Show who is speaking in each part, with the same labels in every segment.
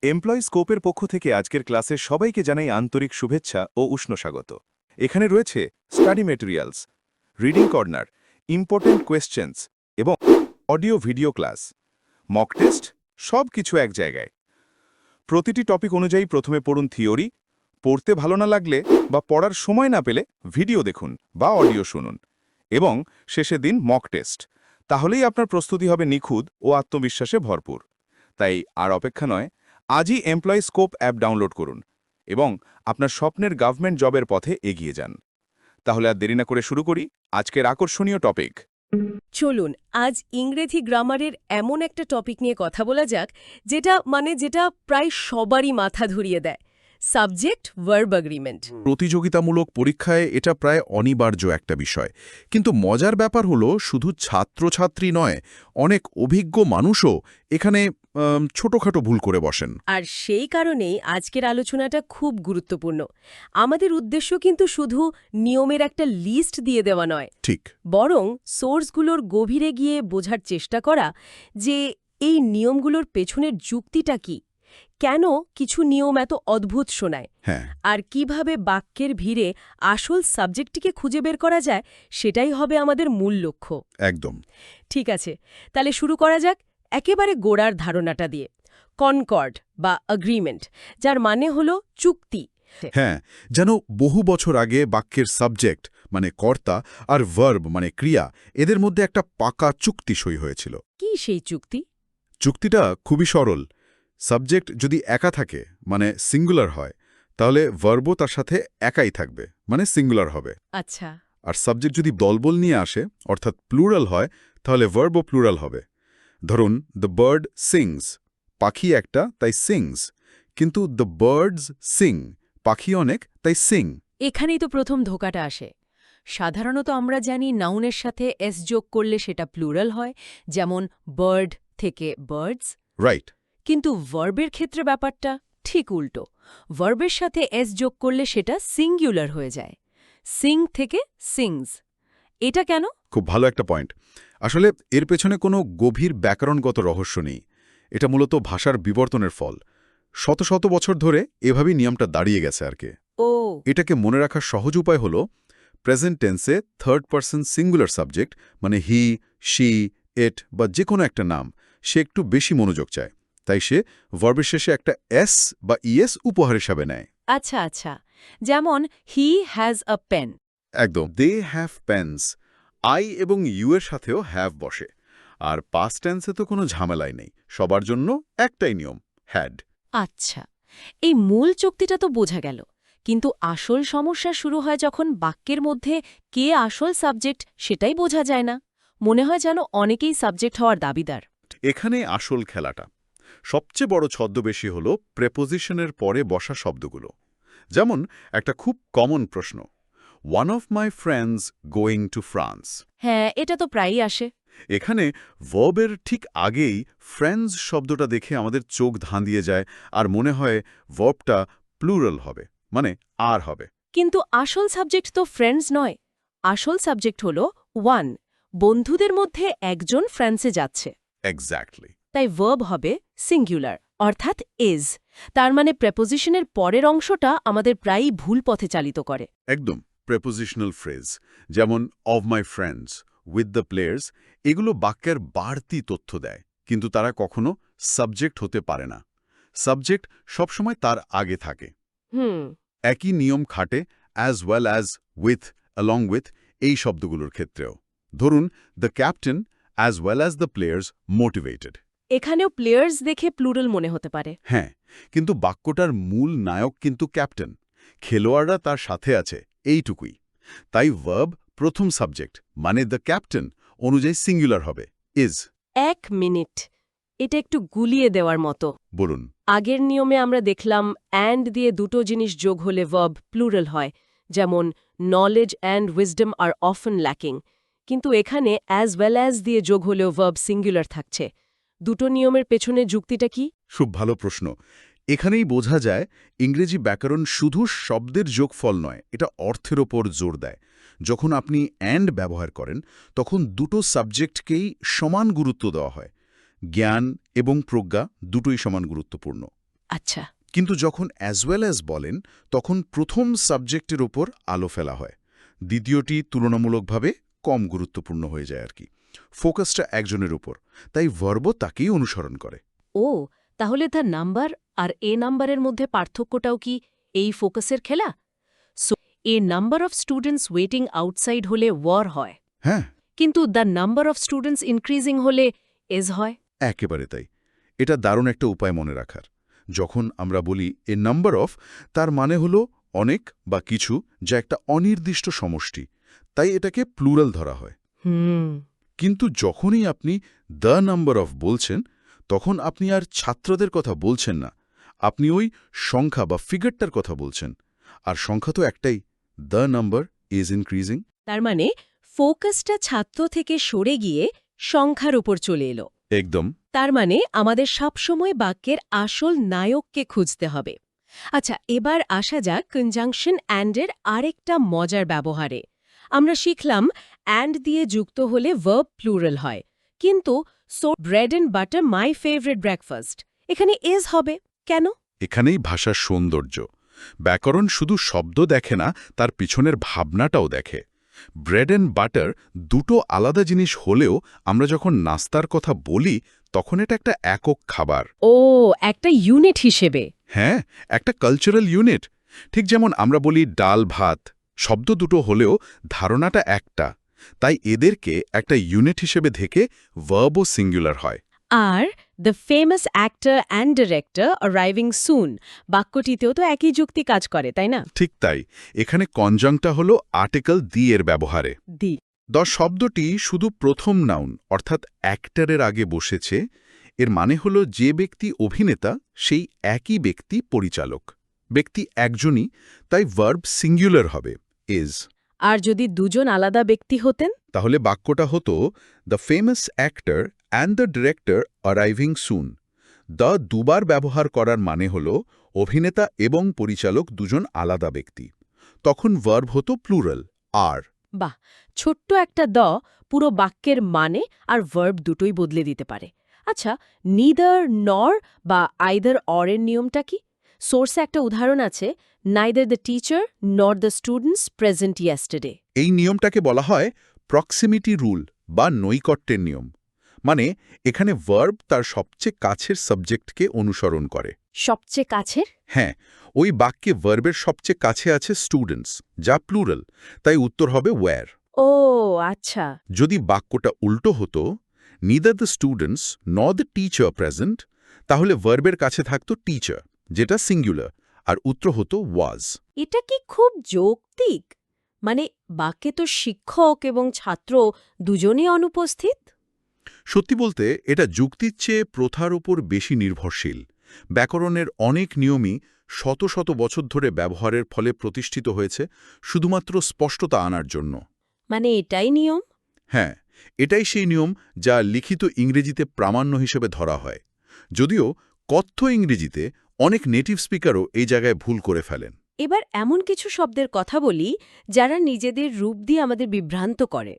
Speaker 1: Employee স্কোপের পক্ষ থেকে আজকের ক্লাসে সবাইকে জানাই আন্তরিক শুভেচ্ছা ও উষ্ণ স্বাগত। এখানে রয়েছে study materials, reading corner, important questions এবং audio video class, mock test, সব কিছু এক জায়গায়। প্রতিটি টপিক অনুযায়ী প্রথমে পড়ুন থিওরি, পড়তে ভালো না লাগলে বা পড়ার সময় না পেলে ভিডিও দেখুন বা অডিও শুনুন, এবং শেষে দিন মক টেস্ট। তাহলেই আপনার প্রস্তুতি হবে নিখুঁত ও আত্মবিশ্বাসে ভরপুর। তাই আর অপেক্ষা নয়, আজই এমপ্লয়ি স্কোপ অ্যাপ ডাউনলোড করুন এবং আপনার স্বপ্নের গভর্নমেন্ট জবের পথে এগিয়ে যান। তাহলে আর দেরি না করে শুরু করি আজকের আকর্ষণীয় টপিক।
Speaker 2: চলুন আজ ইংরেজি গ্রামারের এমন একটা টপিক নিয়ে কথা বলা যাক যেটা প্রায় সবারই মাথা ধরিয়ে দেয়, সাবজেক্ট ভার্ব এগ্রিমেন্ট।
Speaker 3: প্রতিযোগিতামূলক পরীক্ষায় এটা প্রায় অনিবার্য একটা বিষয়, কিন্তু মজার ব্যাপার হলো শুধু ছাত্রছাত্রী নয়, অনেক অভিজ্ঞ মানুষও এখানে ছোটখাটো ভুল করে বসেন।
Speaker 2: আর সেই কারণেই আজকের আলোচনাটা খুব গুরুত্বপূর্ণ। আমাদের উদ্দেশ্য কিন্তু শুধু নিয়মের একটা লিস্ট দিয়ে দেওয়া নয়,
Speaker 3: ঠিক,
Speaker 2: বরং সোর্সগুলোর গভীরে গিয়ে বোঝার চেষ্টা করা যে এই নিয়মগুলোর পেছনের যুক্তিটা কি, কেন কিছু নিয়ম এত অদ্ভুত শোনায়,
Speaker 3: হ্যাঁ,
Speaker 2: আর কিভাবে বাক্যের ভিড়ে আসল সাবজেক্টটিকে খুঁজে বের করা যায়, সেটাই হবে আমাদের মূল লক্ষ্য।
Speaker 3: একদম।
Speaker 2: ঠিক আছে, তাহলে শুরু করা যাক একেবারে গোড়ার ধারণাটা দিয়ে। কনকর্ড বা এগ্রিমেন্ট, যার মানে হলো চুক্তি।
Speaker 3: হ্যাঁ, যেন বহু বছর আগে বাক্যের সাবজেক্ট মানে কর্তা আর ভার্ব মানে ক্রিয়া, এদের মধ্যে একটা পাকা চুক্তি সই হয়েছিল।
Speaker 2: কি সেই চুক্তি?
Speaker 3: চুক্তিটা খুবই সরল। সাবজেক্ট যদি একা থাকে মানে সিঙ্গুলার হয়, তাহলে ভার্বও তার সাথে একাই থাকবে মানে সিঙ্গুলার হবে।
Speaker 2: আচ্ছা,
Speaker 3: আর সাবজেক্ট যদি দলবল নিয়ে আসে অর্থাৎ প্লুরাল হয়, তাহলে ভার্বও প্লুরাল হবে। ধরুন দ্য বার্ড সিংস, পাখি একটা তাই সিংস, কিন্তু দ্য বার্ডস সিং, পাখি অনেক তাই সিং।
Speaker 2: এখানেই তো প্রথম ধোঁকাটা আসে। সাধারণত আমরা জানি নাউনের সাথে এস যোগ করলে সেটা প্লুরাল হয়, যেমন বার্ড থেকে বার্ডস।
Speaker 3: রাইট।
Speaker 2: কিন্তু ভার্বের ক্ষেত্রে ব্যাপারটা ঠিক উল্টো। ভার্বের সাথে এস যোগ করলে সেটা সিঙ্গুলার হয়ে যায়, সিং থেকে সিংস। এটা কেন?
Speaker 3: খুব ভালো একটা পয়েন্ট। আসলে এর পেছনে কোনো গভীর ব্যাকরণগত রহস্য নেই। এটা মূলত ভাষার বিবর্তনের ফল। শত শত বছর ধরে এভাবেই নিয়মটা দাঁড়িয়ে গেছে আর কি।
Speaker 2: ও,
Speaker 3: এটাকে মনে রাখার সহজ উপায় হল প্রেজেন্ট টেন্সে থার্ড পারসন সিঙ্গুলার সাবজেক্ট মানে হি, শি, এট বা যে কোনো একটা নাম, সে একটু বেশি মনোযোগ চায়, তাই সে ভার্বের শেষে একটা এস বা ইএস উপহার হিসাবে নেয়।
Speaker 2: আচ্ছা আচ্ছা, যেমন হি হ্যাজ আ পেন।
Speaker 3: একদম, দে হ্যাভ পেন্স, আই এবং ইউ এর সাথেও হ্যাভ বসে। আর পাস্ট টেন্সে তো কোনো ঝামেলাই নেই, সবার জন্য একটাই নিয়ম, হ্যাড।
Speaker 2: আচ্ছা, এই মূল চুক্তিটা তো বোঝা গেল, কিন্তু আসল সমস্যা শুরু হয় যখন বাক্যের মধ্যে কে আসল সাবজেক্ট সেটাই বোঝা যায় না। মনে হয় যেন অনেকেই সাবজেক্ট হওয়ার দাবিদার।
Speaker 3: এখানে আসল খেলাটা। সবচেয়ে বড় ছদ্মবেশী হল প্রেপোজিশনের পরে বসা শব্দগুলো। যেমন একটা খুব কমন প্রশ্ন, one of my friends going to France.
Speaker 2: হ্যাঁ, এটা তো প্রায়ই আসে।
Speaker 3: এখানে ভার্বের ঠিক আগেই ফ্রেন্ডস শব্দটা দেখে আমাদের চোখ ধাঁধিয়ে যায় আর মনে হয় ভার্বটা প্লুরাল হবে, মানে আর হবে।
Speaker 2: কিন্তু আসল সাবজেক্ট তো ফ্রেন্ডস নয়। আসল সাবজেক্ট হল ওয়ান, বন্ধুদের মধ্যে একজন ফ্রান্সে যাচ্ছে।
Speaker 3: এক্স্যাক্টলি।
Speaker 2: তাই ভার্ব হবে সিঙ্গুলার, অর্থাৎ ইজ। তার মানে প্রেপোজিশনের পরের অংশটা আমাদের প্রায়ই ভুল পথে চালিত করে।
Speaker 3: একদম, প্রেপোজিশনাল ফ্রেজ যেমন of my friends, with the players, এগুলো বাক্যের বাড়তি তথ্য দেয়, কিন্তু তারা কখনো সাবজেক্ট হতে পারে না। সাবজেক্ট সবসময় তার আগে থাকে।
Speaker 2: হুম,
Speaker 3: একই নিয়ম খাটে as well as, with, along with এই শব্দগুলোর ক্ষেত্রেও। ধরুন the captain as well as the players motivated.
Speaker 2: এখানেও প্লেয়ার্স দেখে প্লুরাল মনে হতে পারে।
Speaker 3: হ্যাঁ, কিন্তু বাক্যটার মূল নায়ক কিন্তু ক্যাপ্টেন, খেলোয়াড়রা তার সাথে আছে, এইটুকুই। তাই ভার্ব প্রথম সাবজেক্ট মানে দ্য ক্যাপ্টেন অনুযায়ী সিঙ্গুলার হবে, ইজ।
Speaker 2: এক মিনিট, এটা একটু গুলিয়ে দেওয়ার মতো।
Speaker 3: বলুন।
Speaker 2: আগের নিয়মে আমরা দেখলাম অ্যান্ড দিয়ে দুটো জিনিস যোগ হলে ভার্ব প্লুরাল হয়, যেমন knowledge and wisdom are often lacking. কিন্তু এখানে অ্যাজ ওয়েল অ্যাজ দিয়ে যোগ হলেও ভার্ব সিঙ্গুলার থাকছে। দুটো নিয়মের পেছনে যুক্তিটা কি?
Speaker 3: খুব ভালো প্রশ্ন। এখানেই বোঝা যায় ইংরেজি ব্যাকরণ শুধু শব্দের যোগফল নয়, এটা অর্থের ওপর জোর দেয়। যখন আপনি অ্যান্ড ব্যবহার করেন তখন দুটো সাবজেক্টকেই সমান গুরুত্ব দেওয়া হয়। জ্ঞান এবং প্রজ্ঞা দুটোই সমান গুরুত্বপূর্ণ।
Speaker 2: আচ্ছা।
Speaker 3: কিন্তু যখন অ্যাজ ওয়েল অ্যাজ বলেন তখন প্রথম সাবজেক্টের ওপর আলো ফেলা হয়, দ্বিতীয়টি তুলনামূলকভাবে কম গুরুত্বপূর্ণ হয়ে যায় আর কি। ফোকাসটা একজনের উপর, তাই ভার্ব তাকেই অনুসরণ করে।
Speaker 2: ও, তাহলে দ্য নাম্বার আর এ নাম্বারের মধ্যে পার্থক্যটাও কি এই ফোকাসের খেলা? So A number of students waiting outside হলে ওয়ার হয়,
Speaker 3: হ্যাঁ,
Speaker 2: কিন্তু the number of students increasing হলে এজ হয়।
Speaker 3: একেবারে তাই। এটা দারুণ একটা উপায় মনে রাখার। যখন আমরা বলি এ নাম্বার অফ, তার মানে হলো অনেক বা কিছু, যা একটা অনির্দিষ্ট সমষ্টি, তাই এটাকে প্লুরাল ধরা হয়।
Speaker 2: হুম।
Speaker 3: কিন্তু যখনই আপনি দ্য নাম্বার অফ বলছেন, তখন আপনি আর ছাত্রদের কথা বলছেন না, আপনি ওই সংখ্যা বা ফিগারটার কথা বলছেন। আর সংখ্যা তো একটাই, দ্য নাম্বার ইজ ইনক্রিজিং।
Speaker 2: তার মানে ফোকাসটা ছাত্র থেকে সরে গিয়ে সংখ্যার উপর চলে এলো।
Speaker 3: একদম।
Speaker 2: তার মানে আমাদের সবসময় বাক্যের আসল নায়ককে খুঁজতে হবে। আচ্ছা, এবার আসা যাক কনজাংশন অ্যান্ডের আরেকটা মজার ব্যবহারে। আমরা শিখলাম অ্যান্ড দিয়ে যুক্ত হলে ভার্ব প্লুরাল হয়, কিন্তু so bread and butter my favourite breakfast, এখানে ইজ হবে কেন?
Speaker 3: এখানেই ভাষার সৌন্দর্য। ব্যাকরণ শুধু শব্দ দেখে না, তার পিছনের ভাবনাটাও দেখে। ব্রেড অ্যান্ড বাটার দুটো আলাদা জিনিস হলেও আমরা যখন নাস্তার কথা বলি, তখন এটা একটা একক খাবার।
Speaker 2: ও, একটা ইউনিট হিসেবে।
Speaker 3: হ্যাঁ, একটা কালচারাল ইউনিট। ঠিক যেমন আমরা বলি ডাল ভাত, শব্দ দুটো হলেও ধারণাটা একটা, তাই এদেরকে একটা ইউনিট হিসেবে দেখে ভার্বও সিঙ্গুলার হয়।
Speaker 2: আর the famous actor and director arriving soon, বাক্যটিতেও তো একই যুক্তি কাজ করে, তাই না?
Speaker 3: ঠিক তাই, এখানে কনজাংটা হলো আর্টিকেল দি এর ব্যবহারে।
Speaker 2: দি।
Speaker 3: দ্য শব্দটি শুধু প্রথম নাউন অর্থাৎ অ্যাক্টরের আগে বসেছে। এর মানে হল যে ব্যক্তি অভিনেতা সেই একই ব্যক্তি পরিচালক। ব্যক্তি একজনই, তাই ভার্ব সিঙ্গুলার হবে, ইজ।
Speaker 2: আর যদি দুজন আলাদা ব্যক্তি হতেন?
Speaker 3: তাহলে বাক্যটা হতো the famous actor and the director arriving soon. The দুবার ব্যবহার করার মানে হল অভিনেতা এবং পরিচালক দুজন আলাদা ব্যক্তি। তখন ভার্ব হতো প্লুরাল, আর।
Speaker 2: বাহ, ছোট্ট একটা দ পুরো বাক্যের মানে আর ভার্ব দুটোই বদলে দিতে পারে। আচ্ছা, নিদার নর বা আইদার অরের নিয়মটা কি? সোর্সে একটা উদাহরণ আছে, নাইদার দ্য টিচার নর দ্য স্টুডেন্টস প্রেজেন্ট ইয়েস্টারডে।
Speaker 3: এই নিয়মটাকে বলা হয় প্রক্সিমিটি রুল বা নৈকট্যের নিয়ম। মানে এখানে ভার্ব তার সবচেয়ে কাছের সাবজেক্টকে অনুসরণ করে।
Speaker 2: সবচেয়ে কাছের?
Speaker 3: হ্যাঁ, ওই বাক্যে ভার্বের সবচেয়ে কাছে আছে স্টুডেন্টস, যা প্লুরাল, তাই উত্তর হবে ওয়্যার।
Speaker 2: ও আচ্ছা।
Speaker 3: যদি বাক্যটা উল্টো হতো, নিদার দ্য স্টুডেন্টস নর দ্য টিচার প্রেজেন্ট, তাহলে ভার্বের কাছে থাকতো টিচার, যেটা সিঙ্গুলার, আর উত্তর হতো ওয়াজ।
Speaker 2: এটা কি খুব যৌক্তিক? মানে বাক্যে তো শিক্ষক এবং ছাত্র দুজনেই অনুপস্থিত।
Speaker 3: সত্যি বলতে এটা যুক্তির চেয়ে প্রথার উপর বেশি নির্ভরশীল। ব্যাকরণের অনেক নিয়মই শত শত বছর ধরে ব্যবহারের ফলে প্রতিষ্ঠিত হয়েছে, শুধুমাত্র স্পষ্টতা আনার জন্য।
Speaker 2: মানে এটাই নিয়ম?
Speaker 3: হ্যাঁ, এটাই সেই নিয়ম যা লিখিত ইংরেজিতে প্রামাণ্য হিসেবে ধরা হয়। যদিও কথ্য ইংরেজিতে অনেক নেটিভ স্পিকারও এই জায়গায় ভুল করে ফেলেন।
Speaker 2: এবার এমন কিছু শব্দের কথা বলি যারা নিজেদের রূপ দিয়ে আমাদের বিভ্রান্ত করে।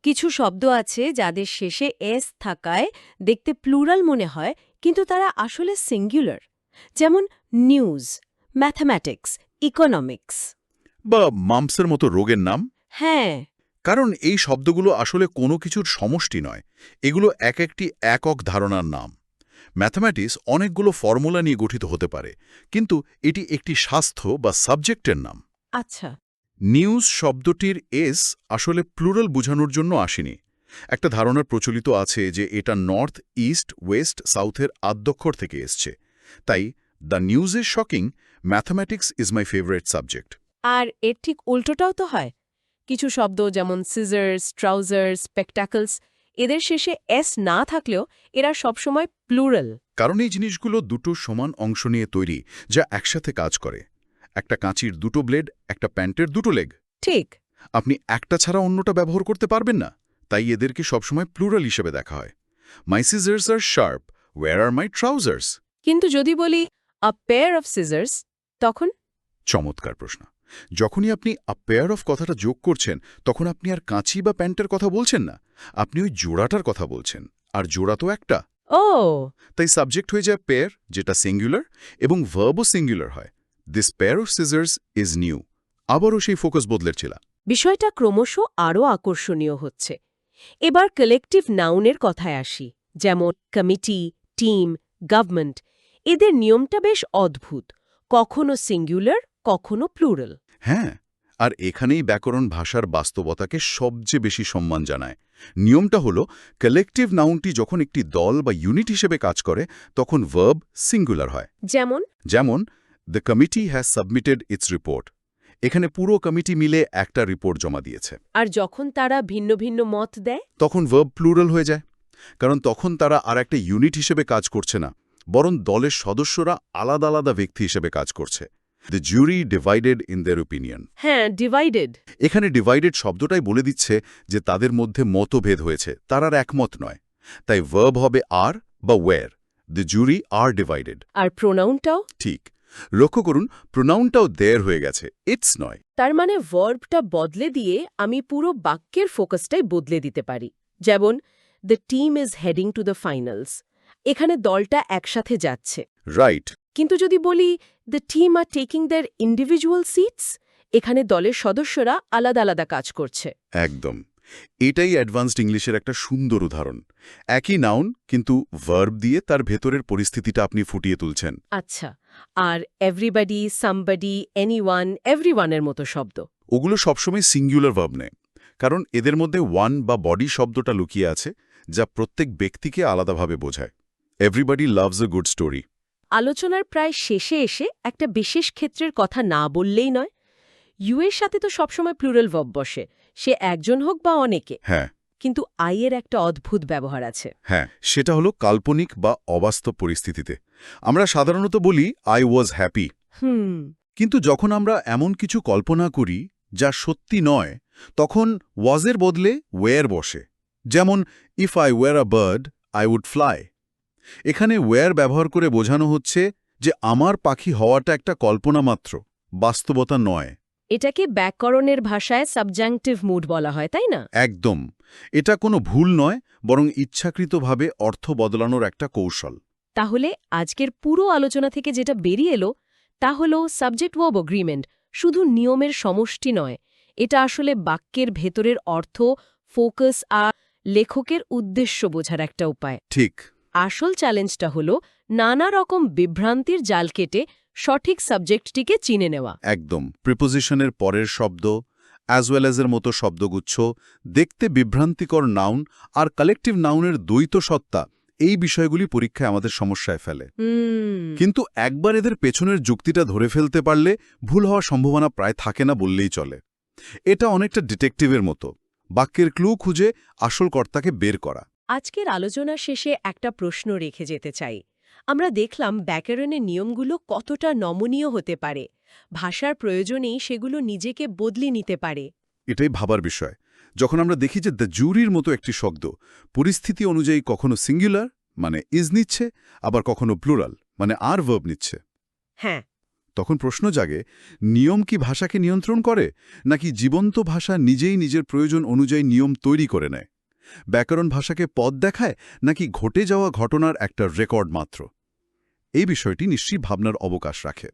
Speaker 2: কিছু শব্দ আছে যাদের শেষে এস থাকায় দেখতে প্লুরাল মনে হয়, কিন্তু তারা আসলে সিঙ্গুলার। যেমন নিউজ, ম্যাথমেটিক্স, ইকোনমিক্স।
Speaker 3: বা মাম্পসের মতো রোগের নাম।
Speaker 2: হ্যাঁ।
Speaker 3: কারণ এই শব্দগুলো আসলে কোনো কিছুর সমষ্টি নয়, এগুলো এক একটি একক ধারণার নাম। ম্যাথমেটিক্স অনেকগুলো ফর্মুলা নিয়ে গঠিত হতে পারে, কিন্তু এটি একটি স্বাস্থ্য বা সাবজেক্টের নাম।
Speaker 2: আচ্ছা।
Speaker 3: নিউজ শব্দটির এস আসলে প্লুরাল বোঝানোর জন্য আসেনি। একটা ধারণার প্রচলিত আছে যে এটা নর্থ, ইস্ট, ওয়েস্ট, সাউথের আদ্যক্ষর থেকে এসছে। তাই the news is shocking, mathematics is my favourite subject.
Speaker 2: আর এর ঠিক উল্টোটাও তো হয়। কিছু শব্দ যেমন সিজার্স, ট্রাউজার্স, স্পেকটাকলস, এদের শেষে এস না থাকলেও এরা সবসময় প্লুরাল।
Speaker 3: কারণ এই জিনিসগুলো দুটো সমান অংশ নিয়ে তৈরি, যা একসাথে কাজ করে। একটা কাঁচির দুটো ব্লেড, একটা প্যান্টের দুটো লেগ।
Speaker 2: ঠিক।
Speaker 3: আপনি একটা ছাড়া অন্যটা ব্যবহার করতে পারবেন না, তাই এদেরকে সবসময় প্লুরাল হিসেবে দেখা হয়। মাই সিজার্স আর শার্প, ওয়্যার আর মাই ট্রাউজার্স।
Speaker 2: কিন্তু যদি বলি আ পেয়ার অফ সিজার্স, তখন?
Speaker 3: চমৎকার প্রশ্ন। যখনই আপনি আ পেয়ার অফ কথাটা যোগ করছেন, তখন আপনি আর কাঁচি বা প্যান্টের কথা বলছেন না, আপনি ওই জোড়াটার কথা বলছেন। আর জোড়া তো একটা।
Speaker 2: ও
Speaker 3: তাই সাবজেক্ট হয়ে যায় পেয়ার, যেটা সিঙ্গুলার, এবং ভার্বও সিঙ্গুলার হয়। This pair of scissors is new. আবারও সেই ফোকাস বদলেছিল।
Speaker 2: বিষয়টা ক্রমশ আরও আকর্ষণীয় হচ্ছে। এবার কালেকটিভ নাউনের কথায় আসি, যেমন কমিটি, টিম, গভর্নমেন্ট। এদের নিয়মটা বেশ অদ্ভুত, কখনো সিঙ্গুলার, কখনো প্লুরাল।
Speaker 3: হ্যাঁ, আর এখানেই ব্যাকরণ ভাষার বাস্তবতাকে সবচেয়ে বেশি সম্মান জানায়। নিয়মটা হলো, কালেকটিভ নাউনটি যখন একটি দল বা ইউনিট হিসেবে কাজ করে, তখন ভার্ব সিঙ্গুলার হয়। যেমন the committee has submitted it's report. এখানে পুরো কমিটি মিলে একটা রিপোর্ট জমা দিয়েছে।
Speaker 2: আর যখন তারা ভিন্ন ভিন্ন মত দেয়,
Speaker 3: তখন ভার্ব প্লুরাল হয়ে যায়, কারণ তখন তারা আর একটা ইউনিট হিসেবে কাজ করছে না, বরং দলের সদস্যরা আলাদা আলাদা ব্যক্তি হিসেবে কাজ করছে। The jury divided in their opinion.
Speaker 2: হ্যাঁ, ডিভাইডেড।
Speaker 3: এখানে ডিভাইডেড শব্দটাই বলে দিচ্ছে যে তাদের মধ্যে মতভেদ হয়েছে, তার আর একমত নয়। তাই ভার্ব হবে আর বা were. The jury are divided.
Speaker 2: আর প্রোনাউনটাও
Speaker 3: ঠিক। লক্ষ্য করুন, প্রোনাউনটাও দেয়ার হয়ে গেছে, ইটস নয়।
Speaker 2: তার মানে ভার্বটা বদলে দিয়ে আমি পুরো বাক্যের ফোকাসটাই বদলে দিতে পারি। যেমন the team is heading to the finals, এখানে দলটা একসাথে যাচ্ছে।
Speaker 3: রাইট।
Speaker 2: কিন্তু যদি বলি the team are taking their individual seats, এখানে দলের সদস্যরা আলাদা আলাদা কাজ করছে।
Speaker 3: একদম। এটাই অ্যাডভান্সড ইংলিশের একটা সুন্দর উদাহরণ। একই নাউন, কিন্তু ভার্ব দিয়ে তার ভেতরের পরিস্থিতিটা আপনি ফুটিয়ে তুলছেন।
Speaker 2: আচ্ছা, আর এভরিবডি, সামবডি, এনিওয়ান, এভরিওয়ানের মতো শব্দ?
Speaker 3: ওগুলো সবসময় সিঙ্গুলার ভার্ব নেয়, কারণ এদের মধ্যে ওয়ান বা বডি শব্দটা লুকিয়ে আছে, যা প্রত্যেক ব্যক্তিকে আলাদাভাবে বোঝায়। Everybody loves a good story.
Speaker 2: আলোচনার প্রায় শেষে এসে একটা বিশেষ ক্ষেত্রের কথা না বললেই নয়। এর সাথে তো সবসময় প্লুরাল ভার্ব বসে, সে একজন হোক বা অনেকে।
Speaker 3: হ্যাঁ
Speaker 2: কিন্তু এর একটা অদ্ভুত ব্যবহার আছে।
Speaker 3: হ্যাঁ, সেটা হলো কাল্পনিক বা অবাস্তব পরিস্থিতিতে। আমরা সাধারণত বলি আই ওয়াজ হ্যাপি, কিন্তু যখন আমরা এমন কিছু কল্পনা করি যা সত্যি নয়, তখন ওয়াজের বদলে ওয়্যার বসে। যেমন if I were a bird I would fly. এখানে ওয়্যার ব্যবহার করে বোঝানো হচ্ছে যে আমার পাখি হওয়াটা একটা কল্পনা মাত্র, বাস্তবতা নয়।
Speaker 2: এটাকে ব্যাকরণের ভাষায় সাবজাংটিভ মুড বলা হয়, তাই না?
Speaker 3: একদম। এটা কোনো ভুল নয়, বরং ইচ্ছাকৃতভাবে অর্থ বদলানোর একটা কৌশল।
Speaker 2: তাহলে আজকের পুরো আলোচনা থেকে যেটা বেরিয়ে এলো তা হলো সাবজেক্ট ভার্ব এগ্রিমেন্ট শুধু নিয়মের সমষ্টি নয়, এটা আসলে বাক্যের ভেতরের অর্থ, ফোকাস আর লেখকের উদ্দেশ্য বোঝার একটা উপায়।
Speaker 3: ঠিক।
Speaker 2: আসল চ্যালেঞ্জটা হলো নানা রকম বিভ্রান্তির জাল কেটে সঠিক সাবজেক্টটিকে চিনে নেওয়া।
Speaker 3: একদম। প্রিপোজিশনের পরের শব্দ, অ্যাজ ওয়েল অ্যাজের মতো শব্দগুচ্ছ, দেখতে বিভ্রান্তিকর নাউন আর কালেকটিভ নাউনের দ্বৈত সত্তা, এই বিষয়গুলি পরীক্ষায় আমাদের সমস্যায় ফেলে। কিন্তু একবার এদের পেছনের যুক্তিটা ধরে ফেলতে পারলে ভুল হওয়ার সম্ভাবনা প্রায় থাকে না বললেই চলে। এটা অনেকটা ডিটেকটিভের মতো, বাক্যের ক্লু খুঁজে আসল কর্তাকে বের করা।
Speaker 2: আজকের আলোচনা শেষে একটা প্রশ্ন রেখে যেতে চাই। আমরা দেখলাম ব্যাকরণের নিয়মগুলো কতটা নমনীয় হতে পারে, ভাষার প্রয়োজনেই সেগুলো নিজেকে বদলে নিতে পারে।
Speaker 3: এটাই ভাবার বিষয়। যখন আমরা দেখি যে দ্য জুরির মতো একটি শব্দ পরিস্থিতি অনুযায়ী কখনো সিঙ্গুলার মানে ইজ নিচ্ছে, আবার কখনো প্লুরাল মানে আর ভার্ব নিচ্ছে,
Speaker 2: হ্যাঁ,
Speaker 3: তখন প্রশ্ন জাগে, নিয়ম কি ভাষাকে নিয়ন্ত্রণ করে, নাকি জীবন্ত ভাষা নিজেই নিজের প্রয়োজন অনুযায়ী নিয়ম তৈরি করে নেয়? ব্যাকরণ ভাষাকে পথ দেখায়, নাকি ঘটে যাওয়া ঘটনার একটা রেকর্ড মাত্র? এই বিষয়টি নিশ্চয়ই ভাবনার অবকাশ রাখে।